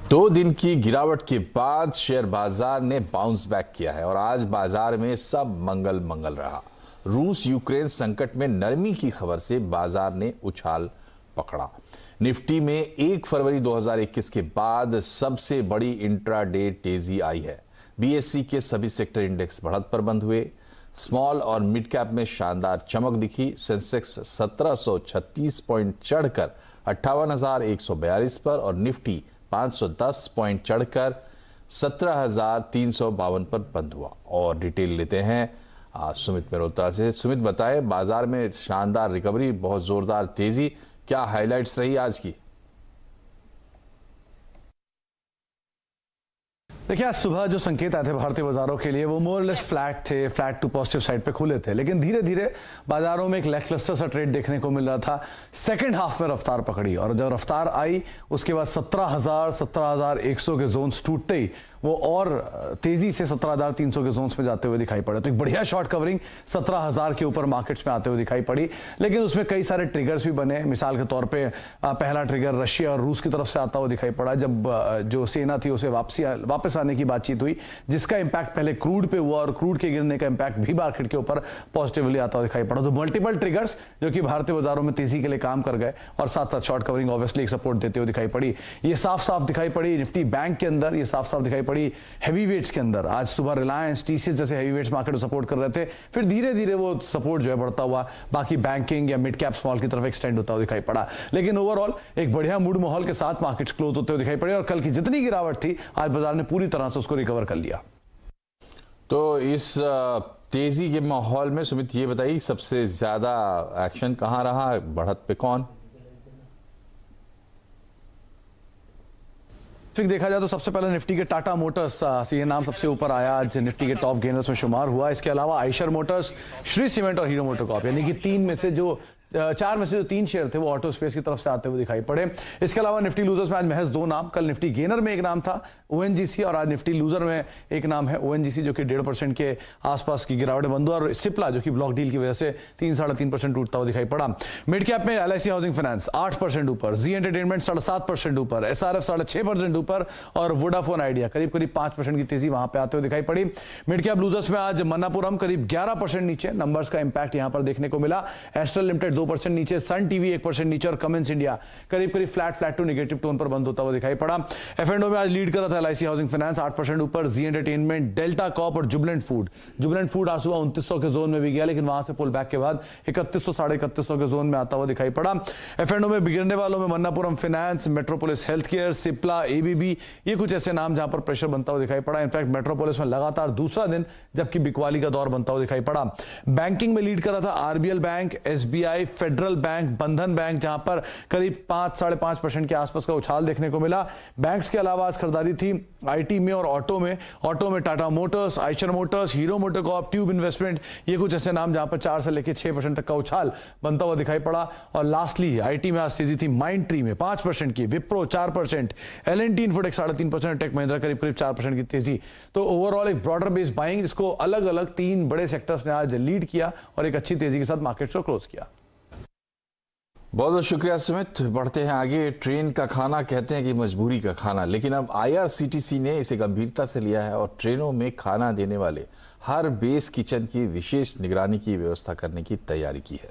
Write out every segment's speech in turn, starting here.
दो दिन की गिरावट के बाद शेयर बाजार ने बाउंस बैक किया है और आज बाजार में सब मंगल मंगल रहा। रूस यूक्रेन संकट में नरमी की खबर से बाजार ने उछाल पकड़ा। निफ्टी में 1 फरवरी 2021 के बाद सबसे बड़ी इंट्राडे तेजी आई है। बीएसई के सभी सेक्टर इंडेक्स बढ़त पर बंद हुए। स्मॉल और मिड कैप में शानदार चमक दिखी। सेंसेक्स 1736 पॉइंट चढ़कर 58,142 पर और निफ्टी 510 पॉइंट चढ़कर 17,352 पर बंद हुआ। और डिटेल लेते हैं सुमित मेहरोत्रा से। सुमित, बताएं, बाजार में शानदार रिकवरी, बहुत जोरदार तेजी, क्या हाइलाइट्स रही आज की? देखिए, आज सुबह जो संकेत आए थे भारतीय बाजारों के लिए वो मोरलेस फ्लैट थे, फ्लैट टू पॉजिटिव साइड पे खुले थे, लेकिन धीरे धीरे बाजारों में एक लैकलस्टर सा ट्रेड देखने को मिल रहा था। सेकंड हाफ में रफ्तार पकड़ी और जब रफ्तार आई उसके बाद 17,100 के जोन्स टूटते ही वो और तेजी से 17,300 के जोन्स में जाते हुए दिखाई पड़े। तो एक बढ़िया शॉर्ट कवरिंग 17,000 के ऊपर मार्केट्स में आते हुए दिखाई पड़ी, लेकिन उसमें कई सारे ट्रिगर्स भी बने। मिसाल के तौर पे पहला ट्रिगर रशिया और रूस की तरफ से आता हुआ दिखाई पड़ा, जब जो सेना थी उसे वापस आने की बातचीत हुई, जिसका इंपैक्ट पहले क्रूड पे हुआ और क्रूड के गिरने का इंपैक्ट भी मार्केट के ऊपर पॉजिटिवली आता हुआ दिखाई पड़ा। तो मल्टीपल ट्रिगर्स जो कि भारतीय बाजारों में तेजी के लिए काम कर गए और साथ साथ शॉर्ट कवरिंग ऑब्वियसली एक सपोर्ट देते हुए दिखाई पड़ी। ये साफ साफ दिखाई पड़ी निफ्टी बैंक के अंदर, ये साफ साफ दिखाई पड़ी हैवी वेट्स के अंदर। आज सुबह रिलायंस, टीसीएस जैसे हैवी वेट्स मार्केट को सपोर्ट कर रहे थे, फिर धीरे धीरे वो सपोर्ट जो है बढ़ता हुआ बाकी बैंकिंग या मिड कैप स्मॉल की तरफ एक्सटेंड होता हुआ दिखाई पड़ा। लेकिन ओवरऑल एक बढ़िया मूड माहौल के साथ मार्केट्स क्लोज होते हुए दिखाई पड़े और कल की जितनी गिरावट थी आज बाजार ने पूरी तरह से उसको रिकवर कर लिया। तो इस तेजी के माहौल में सुमित, ये बताइए सबसे ज्यादा एक्शन कहां रहा, बढ़त पे कौन? देखा जाए तो सबसे पहले निफ्टी के टाटा मोटर्स, ये नाम सबसे ऊपर आया, आज निफ्टी के टॉप गेनर्स में शुमार हुआ। इसके अलावा आयशर मोटर्स, श्री सीमेंट और हीरो मोटोकॉर्प, यानी कि 4 में से जो 3 शेयर थे वो ऑटो स्पेस की तरफ से आते हुए दिखाई पड़े। इसके अलावा निफ्टी लूजर्स में आज महज 2 नाम, कल निफ्टी गेनर में एक नाम था ओएनजीसी और आज निफ्टी लूजर में एक नाम है ओएनजीसी, जो कि 1.5% के आसपास की गिरावट बंद हुआ और सिप्ला जो कि ब्लॉक डील की वजह से 3-3.5% टूटता हुआ दिखाई पड़ा। मिड कैप में एलआईसी हाउसिंग फाइनेंस 8% ऊपर, जी एंटरटेनमेंट 7.5% ऊपर, एसआरएफ 6.5% ऊपर और वोडाफोन आइडिया करीब 5% की तेजी वहां पे आते हुए दिखाई पड़ी। मिड कैप लूजर्स में आज मन्नापुरम करीब 11% नीचे, नंबर्स का इंपैक्ट यहां पर देखने को मिला। एस्ट्रल लिमिटेड 2% नीचे, सन टीवी 1% नीचे और कमेंस इंडिया करीब फ्लैट टू नेगेटिव टोन पर बंद होता हुआ दिखाई पड़ा। एफ&ओ में आज लीड कर रहा था एलआईसी हाउसिंग फाइनेंस 8% ऊपर, जी एंटरटेनमेंट, डेल्टा कॉप और जुबिलेंट फूड आज सुबह 2900 के जोन में भी गया, लेकिन वहां से पुल बैक के बाद 3100 3150 के जोन में आता हुआ दिखाई पड़ा। एफ&ओ में बिगड़ने वालों में Manappuram finance, metropolis health care, Cipla, ABB, ये कुछ ऐसे नाम जहां पर प्रेशर बनता हुआ दिखाई पड़ा। इनफैक्ट मेट्रोपोलिस में लगातार दूसरा दिन जबकि बिकवाली का दौर बनता हुआ दिखाई पड़ा। बैंकिंग में लीड कर रहा था RBL bank, SBI, federal bank, बंधन बैंक, जहां पर करीब 5-5.5% के आसपास का उछाल देखने को मिला। बैंक्स के अलावा आज खरीदारी थी आईटी में और ऑटो में Tata Motors, Eicher Motors, hero MotoCorp, tube investment, ये कुछ ऐसे नाम जहां पर 4 से लेकर 6% तक का उछाल बनता हुआ दिखाई पड़ा। और लास्टली आईटी में आज तेजी थी माइंड ट्री में 5% की, Wipro 4%, L and T Infotech 3.5%, Tech Mahindra करीब 4% की तेजी। तो ओवरऑल एक ब्रॉडर बेस्ड बाइंग, जिसको अलग अलग 3 बड़े सेक्टर्स ने आज लीड किया और एक अच्छी तेजी के साथ मार्केट को क्लोज किया। बहुत बहुत शुक्रिया सुमित। बढ़ते हैं आगे। ट्रेन का खाना कहते हैं कि मजबूरी का खाना, लेकिन अब आईआरसीटीसी ने इसे गंभीरता से लिया है और ट्रेनों में खाना देने वाले हर बेस किचन की विशेष निगरानी की व्यवस्था करने की तैयारी की है।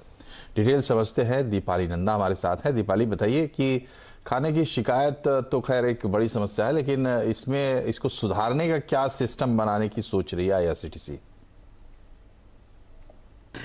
डिटेल समझते हैं, दीपाली नंदा हमारे साथ है। दीपाली, बताइए कि खाने की शिकायत तो खैर एक बड़ी समस्या है, लेकिन इसको सुधारने का क्या सिस्टम बनाने की सोच रही है आईआरसीटीसी?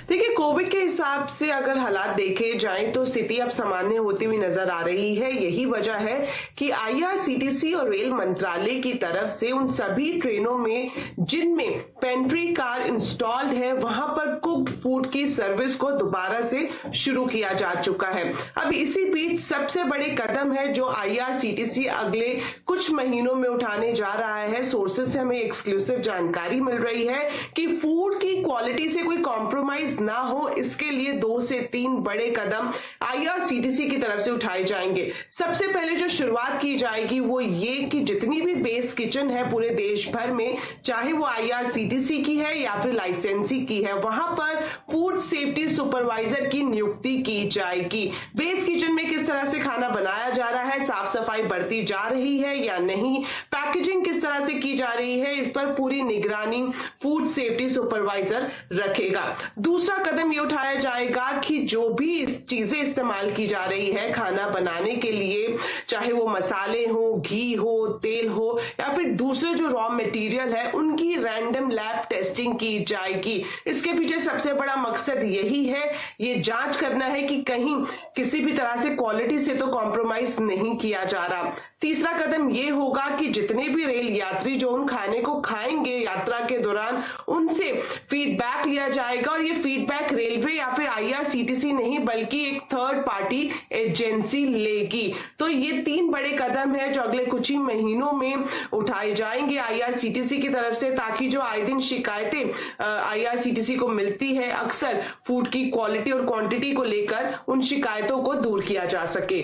देखिए, कोविड के हिसाब से अगर हालात देखे जाएं तो स्थिति अब सामान्य होती हुई नजर आ रही है। यही वजह है कि आईआरसीटीसी और रेल मंत्रालय की तरफ से उन सभी ट्रेनों में जिनमें पेंट्री कार इंस्टॉल्ड है वहां पर कुक्ड फूड की सर्विस को दोबारा से शुरू किया जा चुका है। अब इसी बीच सबसे बड़े कदम है जो आईआरसीटीसी अगले कुछ महीनों में उठाने जा रहा है। सोर्सेज से हमें एक्सक्लूसिव जानकारी मिल रही है कि फूड की क्वालिटी से कोई कॉम्प्रोमाइज ना हो, इसके लिए 2 से 3 बड़े कदम आईआरसीटीसी की तरफ से उठाए जाएंगे। सबसे पहले जो शुरुआत की जाएगी वो ये कि जितनी भी बेस किचन है पूरे देश भर में, चाहे वो आईआरसीटीसी की है या फिर लाइसेंसी की है, वहां पर फूड सेफ्टी सुपरवाइजर की नियुक्ति की जाएगी। बेस किचन में किस तरह से खाना बनाया जा रहा है, साफ सफाई बढ़ती जा रही है या नहीं, पैकेजिंग किस तरह से की जा रही है, इस पर पूरी निगरानी फूड सेफ्टी सुपरवाइजर रखेगा। दूसरा कदम ये उठाया जाएगा कि जो भी चीजें इस्तेमाल की जा रही है खाना बनाने के लिए, चाहे वो मसाले हो, घी हो, तेल हो या फिर दूसरे जो रॉ मटेरियल है, उनकी रैंडम लैब टेस्टिंग की जाएगी। इसके पीछे सबसे बड़ा मकसद यही है, ये जांच करना है कि कहीं किसी भी तरह से क्वालिटी से तो कॉम्प्रोमाइज नहीं किया जा रहा। तीसरा कदम ये होगा कि जितने भी रेल यात्री जो उन खाने को खाएंगे यात्रा के दौरान, उनसे फीडबैक लिया जाएगा और ये फीडबैक रेलवे या फिर आईआरसीटीसी नहीं बल्कि एक थर्ड पार्टी एजेंसी लेगी। तो ये 3 बड़े कदम है जो अगले कुछ ही महीनों में उठाए जाएंगे आईआरसीटीसी की तरफ से, ताकि जो आए दिन शिकायतें आईआरसीटीसी को मिलती है अक्सर फूड की क्वालिटी और क्वांटिटी को लेकर, उन शिकायतों को दूर किया जा सके।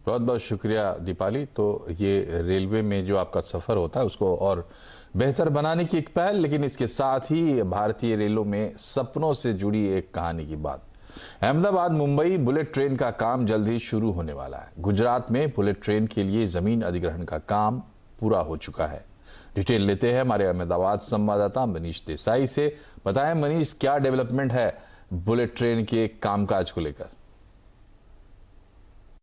बहुत बहुत शुक्रिया दीपाली। तो ये रेलवे में जो आपका सफर होता है उसको और बेहतर बनाने की एक पहल, लेकिन इसके साथ ही भारतीय रेलों में सपनों से जुड़ी एक कहानी की बात। अहमदाबाद मुंबई बुलेट ट्रेन का काम जल्द ही शुरू होने वाला है। गुजरात में बुलेट ट्रेन के लिए जमीन अधिग्रहण का काम पूरा हो चुका है। डिटेल लेते हैं हमारे अहमदाबाद संवाददाता मनीष देसाई से। बताएं मनीष, क्या डेवलपमेंट है बुलेट ट्रेन के कामकाज को लेकर?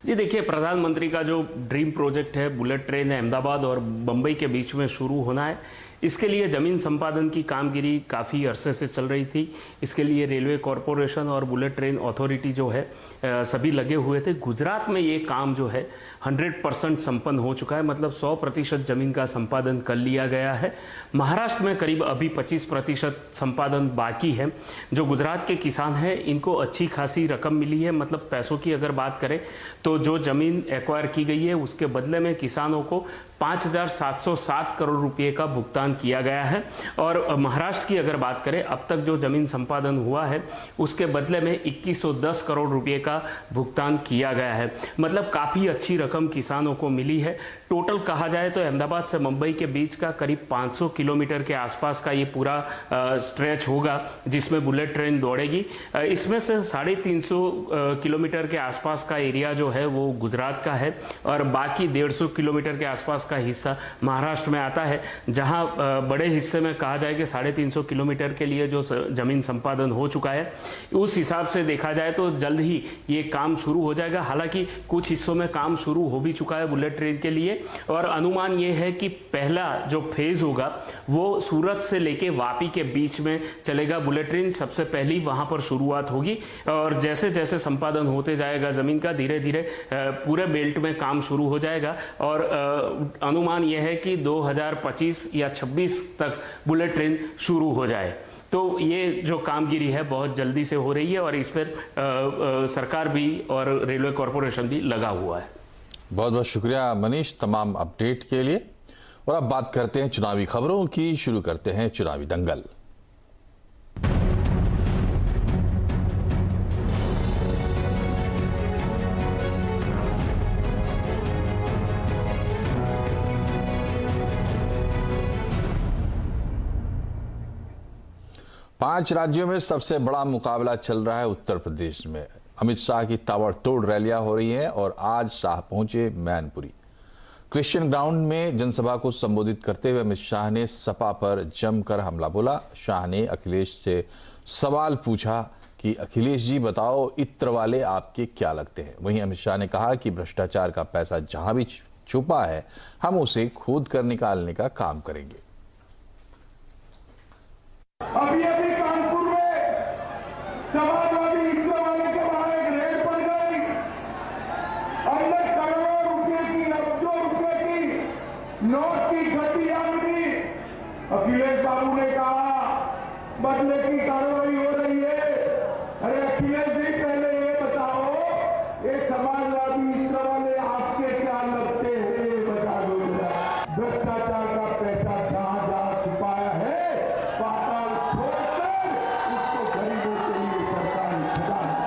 जी देखिए, प्रधानमंत्री का जो ड्रीम प्रोजेक्ट है बुलेट ट्रेन अहमदाबाद और मुंबई के बीच में शुरू होना है, इसके लिए ज़मीन संपादन की कामगिरी काफ़ी अरसे से चल रही थी। इसके लिए रेलवे कॉरपोरेशन और बुलेट ट्रेन अथॉरिटी जो है सभी लगे हुए थे। गुजरात में ये काम जो है 100% संपन्न हो चुका है, मतलब 100% ज़मीन का संपादन कर लिया गया है। महाराष्ट्र में करीब अभी 25% संपादन बाकी है। जो गुजरात के किसान हैं इनको अच्छी खासी रकम मिली है, मतलब पैसों की अगर बात करें तो जो ज़मीन एक्वायर की गई है उसके बदले में किसानों को 5,707 करोड़ रुपए का भुगतान किया गया है। और महाराष्ट्र की अगर बात करें, अब तक जो ज़मीन संपादन हुआ है उसके बदले में 2110 करोड़ रुपए का भुगतान किया गया है, मतलब काफ़ी अच्छी रकम किसानों को मिली है। टोटल कहा जाए तो अहमदाबाद से मुंबई के बीच का करीब 500 किलोमीटर के आसपास का ये पूरा स्ट्रेच होगा जिसमें बुलेट ट्रेन दौड़ेगी। इसमें से 350 किलोमीटर के आसपास का एरिया जो है वो गुजरात का है और बाकी 150 किलोमीटर के आसपास का हिस्सा महाराष्ट्र में आता है, जहां बड़े हिस्से में कहा जाए कि 350 किलोमीटर के लिए जो जमीन संपादन हो चुका है, उस हिसाब से देखा जाए तो जल्द ही ये काम शुरू हो जाएगा। हालांकि कुछ हिस्सों में काम शुरू हो भी चुका है बुलेट ट्रेन के लिए, और अनुमान ये है कि पहला जो फेज होगा वो सूरत से लेके वापी के बीच में चलेगा। बुलेट ट्रेन सबसे पहली वहां पर शुरुआत होगी और जैसे जैसे संपादन होते जाएगा जमीन का, धीरे धीरे पूरे बेल्ट में काम शुरू हो जाएगा। और अनुमान यह है कि 2025 या 26 तक बुलेट ट्रेन शुरू हो जाए। तो ये जो कामगिरी है बहुत जल्दी से हो रही है और इस पर सरकार भी और रेलवे कॉरपोरेशन भी लगा हुआ है। बहुत बहुत शुक्रिया मनीष तमाम अपडेट के लिए। और अब बात करते हैं चुनावी खबरों की। शुरू करते हैं चुनावी दंगल। पांच राज्यों में सबसे बड़ा मुकाबला चल रहा है उत्तर प्रदेश में। अमित शाह की ताबड़तोड़ रैलियां हो रही हैं और आज शाह पहुंचे मैनपुरी। क्रिश्चियन ग्राउंड में जनसभा को संबोधित करते हुए अमित शाह ने सपा पर जमकर हमला बोला। शाह ने अखिलेश से सवाल पूछा कि अखिलेश जी बताओ इत्र वाले आपके क्या लगते हैं। वहीं अमित शाह ने कहा कि भ्रष्टाचार का पैसा जहां भी छुपा है हम उसे खोद कर निकालने का काम करेंगे। अभी कानपुर में समाजवादी इत्र वाले के बाहर एक रेड पड़ गई। अंदर करोड़ों रुपए की, अरबों रुपए की नोट की घटिया मिली। अखिलेश बाबू ने कहा बदले की कार्रवाई हो रही है। अरे अखिलेश जी पहले ये बताओ ये समाजवादी इत्र वाले आपके क्या लगते हैं, ये बता दो। भ्रष्टाचार का पैसा जहां जहां छुपाया है पाताल खोदकर उसको गरीबों के लिए सरकार खजाना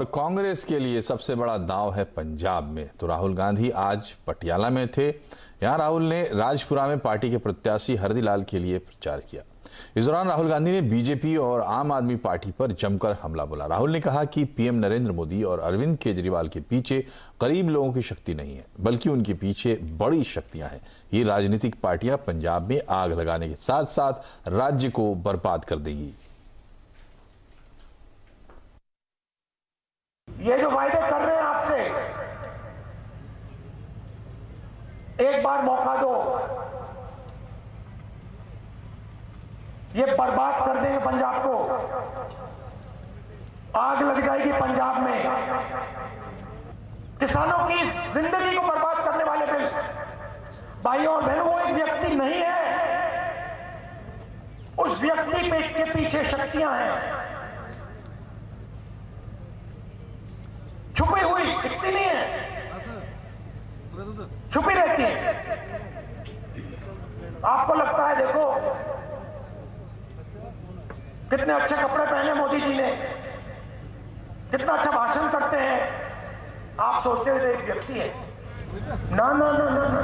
और कांग्रेस के लिए सबसे बड़ा दांव है पंजाब में। तो राहुल गांधी आज पटियाला में थे। यहां राहुल ने राजपुरा में पार्टी के प्रत्याशी हरदी लाल के लिए प्रचार किया। इस दौरान राहुल गांधी ने बीजेपी और आम आदमी पार्टी पर जमकर हमला बोला। राहुल ने कहा कि पीएम नरेंद्र मोदी और अरविंद केजरीवाल के पीछे गरीब लोगों की शक्ति नहीं है, बल्कि उनके पीछे बड़ी शक्तियां हैं। ये राजनीतिक पार्टियां पंजाब में आग लगाने के साथ साथ राज्य को बर्बाद कर देंगी। ये जो वायदे कर रहे हैं आपसे, एक बार मौका दो, ये बर्बाद कर देंगे पंजाब को। आग लग जाएगी पंजाब में। किसानों की जिंदगी को बर्बाद करने वाले बिल, भाइयों और बहनों, वो एक व्यक्ति नहीं है, उस व्यक्ति के पीछे शक्तियां हैं, छुपी हुई, दिखती नहीं है, छुपी रहती है। आपको लगता है, देखो कितने अच्छे कपड़े पहने मोदी जी ने, कितना अच्छा भाषण करते हैं, आप सोचते हो एक व्यक्ति है। ना ना ना ना ना,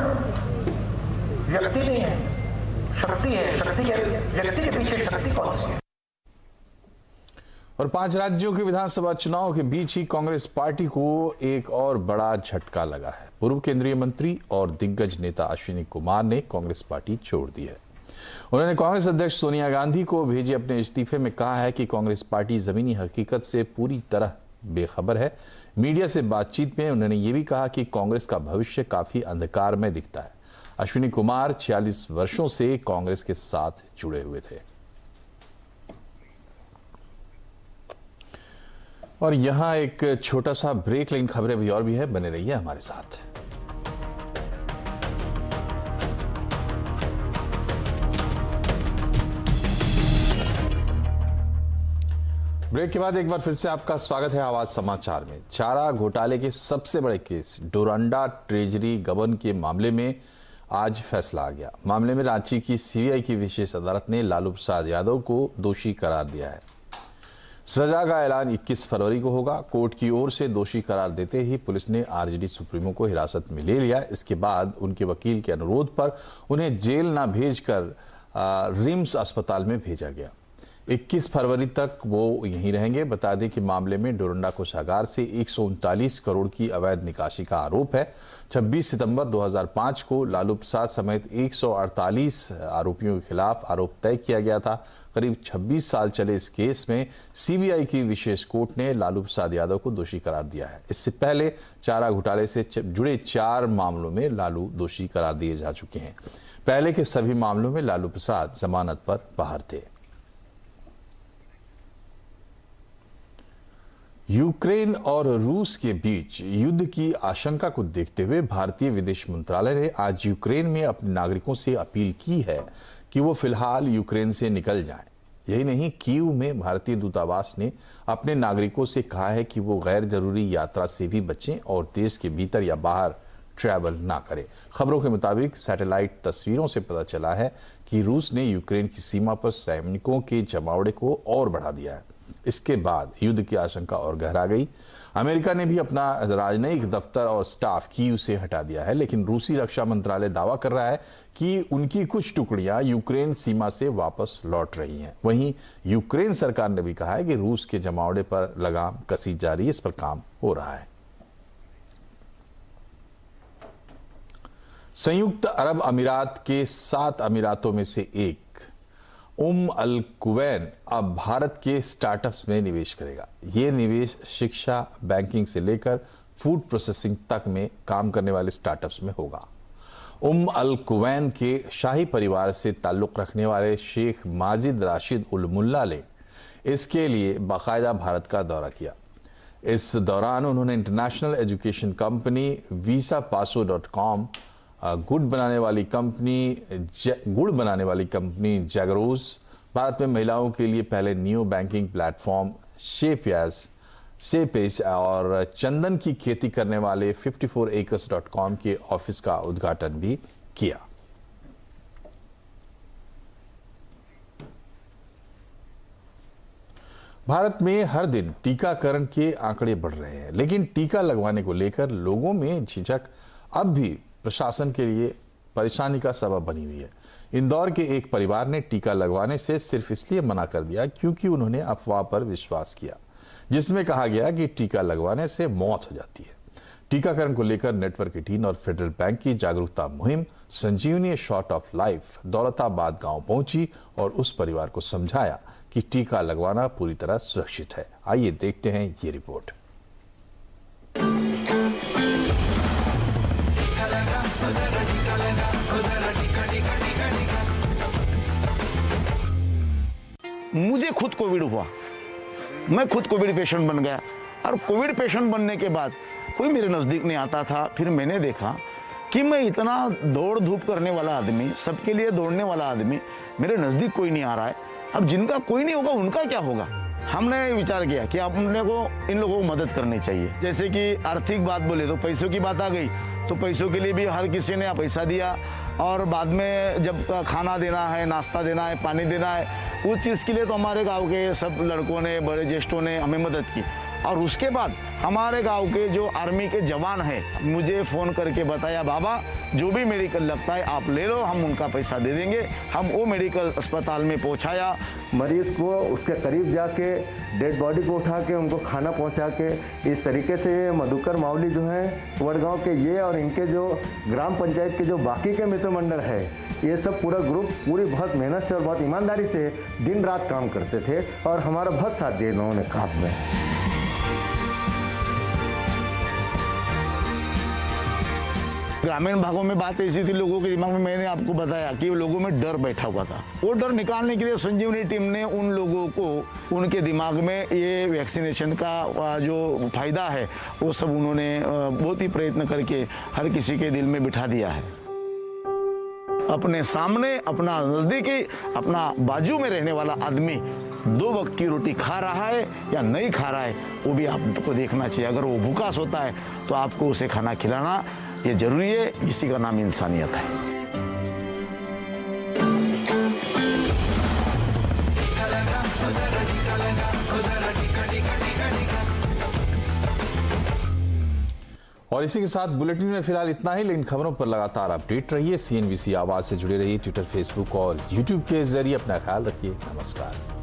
व्यक्ति नहीं है, शक्ति है। शक्ति है, व्यक्ति के पीछे शक्ति कौन सी है? और 5 राज्यों के विधानसभा चुनाव के बीच ही कांग्रेस पार्टी को एक और बड़ा झटका लगा है। पूर्व केंद्रीय मंत्री और दिग्गज नेता अश्विनी कुमार ने कांग्रेस पार्टी छोड़ दी है। उन्होंने कांग्रेस अध्यक्ष सोनिया गांधी को भेजे अपने इस्तीफे में कहा है कि कांग्रेस पार्टी जमीनी हकीकत से पूरी तरह बेखबर है। मीडिया से बातचीत में उन्होंने ये भी कहा कि कांग्रेस का भविष्य काफी अंधकार में दिखता है। अश्विनी कुमार 46 वर्षों से कांग्रेस के साथ जुड़े हुए थे। और यहां एक छोटा सा ब्रेक, लेकिन खबरें अभी और भी है, बने रहिए हमारे साथ। ब्रेक के बाद एक बार फिर से आपका स्वागत है आवाज समाचार में। चारा घोटाले के सबसे बड़े केस डोरंडा ट्रेजरी गबन के मामले में आज फैसला आ गया। मामले में रांची की सीबीआई की विशेष अदालत ने लालू प्रसाद यादव को दोषी करार दिया है। सजा का ऐलान 21 फरवरी को होगा। कोर्ट की ओर से दोषी करार देते ही पुलिस ने आरजेडी सुप्रीमो को हिरासत में ले लिया। इसके बाद उनके वकील के अनुरोध पर उन्हें जेल न भेजकर रिम्स अस्पताल में भेजा गया। 21 फरवरी तक वो यहीं रहेंगे। बता दें कि मामले में डोरंडा कोषागार से 139 करोड़ की अवैध निकासी का आरोप है। 26 सितंबर 2005 को लालू प्रसाद समेत 148 आरोपियों के खिलाफ आरोप तय किया गया था। करीब 26 साल चले इस केस में सीबीआई की विशेष कोर्ट ने लालू प्रसाद यादव को दोषी करार दिया है। इससे पहले चारा घोटाले से जुड़े 4 मामलों में लालू दोषी करार दिए जा चुके हैं। पहले के सभी मामलों में लालू प्रसाद जमानत पर बाहर थे। यूक्रेन और रूस के बीच युद्ध की आशंका को देखते हुए भारतीय विदेश मंत्रालय ने आज यूक्रेन में अपने नागरिकों से अपील की है कि वो फिलहाल यूक्रेन से निकल जाएं। यही नहीं, कीव में भारतीय दूतावास ने अपने नागरिकों से कहा है कि वो गैर जरूरी यात्रा से भी बचें और देश के भीतर या बाहर ट्रैवल ना करें। खबरों के मुताबिक सैटेलाइट तस्वीरों से पता चला है कि रूस ने यूक्रेन की सीमा पर सैनिकों के जमावड़े को और बढ़ा दिया है। इसके बाद युद्ध की आशंका और गहरा गई। अमेरिका ने भी अपना राजनयिक दफ्तर और स्टाफ कीव से हटा दिया है, लेकिन रूसी रक्षा मंत्रालय दावा कर रहा है कि उनकी कुछ टुकड़ियां यूक्रेन सीमा से वापस लौट रही हैं। वहीं यूक्रेन सरकार ने भी कहा है कि रूस के जमावड़े पर लगाम कसी जा रही है, इस पर काम हो रहा है। संयुक्त अरब अमीरात के 7 अमीरातों में से एक अल कुवैन अब भारत के स्टार्टअप्स में निवेश करेगा। ये निवेश शिक्षा, बैंकिंग से लेकर फूड प्रोसेसिंग तक में काम करने वाले स्टार्टअप्स में होगा। अल कुवैन के शाही परिवार से ताल्लुक रखने वाले शेख माजिद राशिद उल मुल्ला ने इसके लिए बाकायदा भारत का दौरा किया। इस दौरान उन्होंने इंटरनेशनल एजुकेशन कंपनी visapaso.com, गुड़ बनाने वाली कंपनी जैगरोज, भारत में महिलाओं के लिए पहले नियो बैंकिंग प्लेटफॉर्म शेपेस और चंदन की खेती करने वाले 54acres.com के ऑफिस का उद्घाटन भी किया। भारत में हर दिन टीकाकरण के आंकड़े बढ़ रहे हैं, लेकिन टीका लगवाने को लेकर लोगों में झिझक अब भी प्रशासन के लिए परेशानी का सबब बनी हुई है। इंदौर के एक परिवार ने टीका लगवाने से सिर्फ इसलिए मना कर दिया क्योंकि उन्होंने अफवाह पर विश्वास किया, जिसमें कहा गया कि टीका लगवाने से मौत हो जाती है। टीकाकरण को लेकर नेटवर्क 18 और फेडरल बैंक की जागरूकता मुहिम संजीवनी शॉट ऑफ लाइफ दौलताबाद गांव पहुंची और उस परिवार को समझाया कि टीका लगवाना पूरी तरह सुरक्षित है। आइए देखते हैं ये रिपोर्ट। मुझे खुद कोविड हुआ, मैं खुद कोविड पेशेंट बन गया और कोविड पेशेंट बनने के बाद कोई मेरे नज़दीक नहीं आता था। फिर मैंने देखा कि मैं इतना दौड़ धूप करने वाला आदमी, सबके लिए दौड़ने वाला आदमी, मेरे नज़दीक कोई नहीं आ रहा है। अब जिनका कोई नहीं होगा उनका क्या होगा। हमने विचार किया कि अपने को इन लोगों को मदद करनी चाहिए। जैसे कि आर्थिक बात बोले तो पैसों की बात आ गई, तो पैसों के लिए भी हर किसी ने पैसा दिया और बाद में जब खाना देना है, नाश्ता देना है, पानी देना है, उस चीज़ के लिए तो हमारे गांव के सब लड़कों ने, बड़े ज्येष्ठों ने हमें मदद की। और उसके बाद हमारे गांव के जो आर्मी के जवान हैं मुझे फ़ोन करके बताया, बाबा जो भी मेडिकल लगता है आप ले लो, हम उनका पैसा दे देंगे। हम वो मेडिकल अस्पताल में पहुंचाया। मरीज़ को उसके करीब जाके डेड बॉडी को उठा के उनको खाना पहुंचा के, इस तरीके से ये मधुकर मावली जो हैं वडगांव के, ये और इनके जो ग्राम पंचायत के जो बाकी के मित्र मंडल है, ये सब पूरा ग्रुप पूरी बहुत मेहनत से और बहुत ईमानदारी से दिन रात काम करते थे और हमारा बहुत साथ दिया इन्होंने काम में। ग्रामीण भागों में बात ऐसी थी, लोगों के दिमाग में, मैंने आपको बताया कि लोगों में डर बैठा हुआ था। वो डर निकालने के लिए संजीवनी टीम ने उन लोगों को, उनके दिमाग में ये वैक्सीनेशन का जो फायदा है वो सब उन्होंने बहुत ही प्रयत्न करके हर किसी के दिल में बिठा दिया है। अपने सामने, अपना नज़दीकी, अपना बाजू में रहने वाला आदमी 2 वक्त की रोटी खा रहा है या नहीं खा रहा है, वो भी आपको देखना चाहिए। अगर वो भूखा सोता है तो आपको उसे खाना खिलाना ये जरूरी है। इसी का नाम इंसानियत है। और इसी के साथ बुलेटिन में फिलहाल इतना ही, लेकिन खबरों पर लगातार अपडेट रहिए। CNBC आवाज से जुड़े रहिए। ट्विटर, फेसबुक और YouTube के जरिए अपना ख्याल रखिए। नमस्कार।